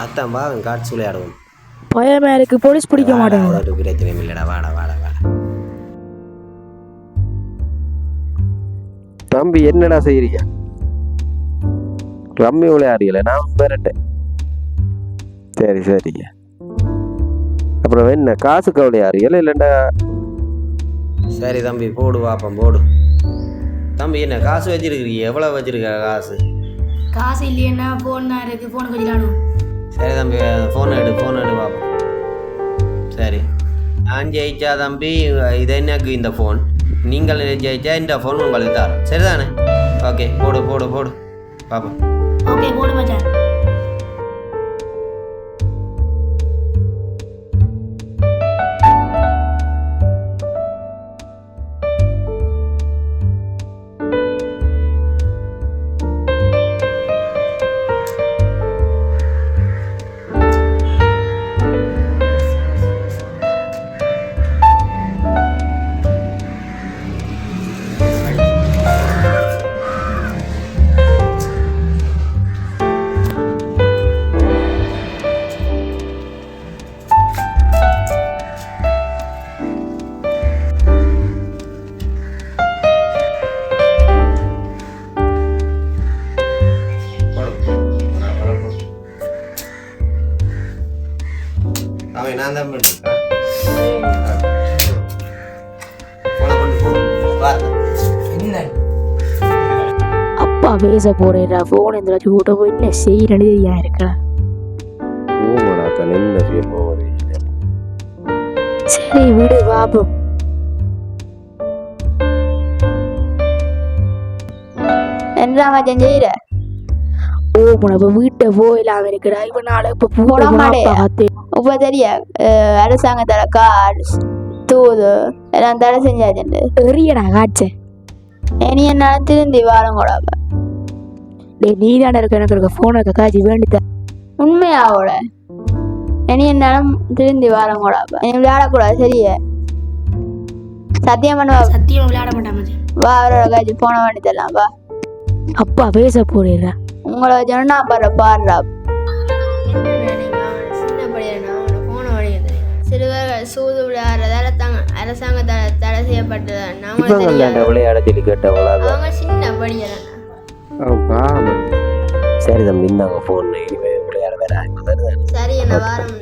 அத்தான் வா காட்சி விளையாடுவோம். பயமா இருக்கு, போலீஸ் பிடிக்க மாட்டாங்க. ஒரு பிரச்சனையும் இல்லைடா, வாடா வாடா வாடா. தம்பி என்னடா செய்யறீங்க? ரம்மி விளையாடுறீங்கள? நான் பெறட்டேன். சரி சரிங்க. அப்புறம் என்ன காசு கவலையாடுறீங்களா இல்லைண்டா? சரி தம்பி போடு வாப்பம் போடு. தம்பி என்ன காசு வச்சிருக்கிறீங்க? எவ்வளோ வச்சிருக்க காசு? காசு இல்லையா? ஃபோன் தான் இருக்குது, ஃபோனுக்கு வச்சுக்கணும். சரி தம்பி ஃபோன் எடு பார்ப்போம். சரி நான் ஜெயிச்சா தம்பி இது எனக்கு இந்த ஃபோன், நீங்கள் ஜெயிச்சா இந்த ஃபோன் உங்களுக்கு தரோம், சரிதானே? ஓகே போடு போடு போடு பார்ப்போம். ஓகே போடு மச்சான். அவன் நான் தான் அப்பா பேச போறேடா, போன் இந்த கூட போய் என்ன செய்யறது இருக்கா? சரி விடு பாப்போம். என்ன மச்சான் செய்யற? ஓ இப்ப வீட்டை போயிலாம இருக்குடா. இப்ப நாளை இப்ப போட மாட்டேன். பார்த்து இப்ப தெரிய அரசாங்கத்தோட கார் தூது எல்லாம் தடை செஞ்சாச்சு. எரியடா காய்ச்ச. இனி என்ன திருந்தி வாரம் கூட நீ தானே இருக்க, எனக்கு இருக்க போன் இருக்க காய்ச்சி வேண்டித்தான். உண்மையாவோட இனி என்னாலும் திருந்தி வாரம் கூட இனி விளையாடக்கூடாது, சரியா? சத்தியம் பண்ணுவா. சத்தியம் விளையாட மாட்டான் மச்சான். வா அவரோட காய்ச்சி போன வேண்டி தரலாம் வா. அப்பா பேச போறேடா. உங்களை சொன்னா பாடுறா. சிறுவர்கள் சூது விளையாடுறதால அரசாங்கத்தால் தடை செய்யப்பட்டது. விளையாட சொல்லி கேட்டவளா? அவங்க சின்ன படிக்கிறாங்க. சரி தம்பி இந்தாங்க போன், விளையாட வேற. சரி என்ன வாரம்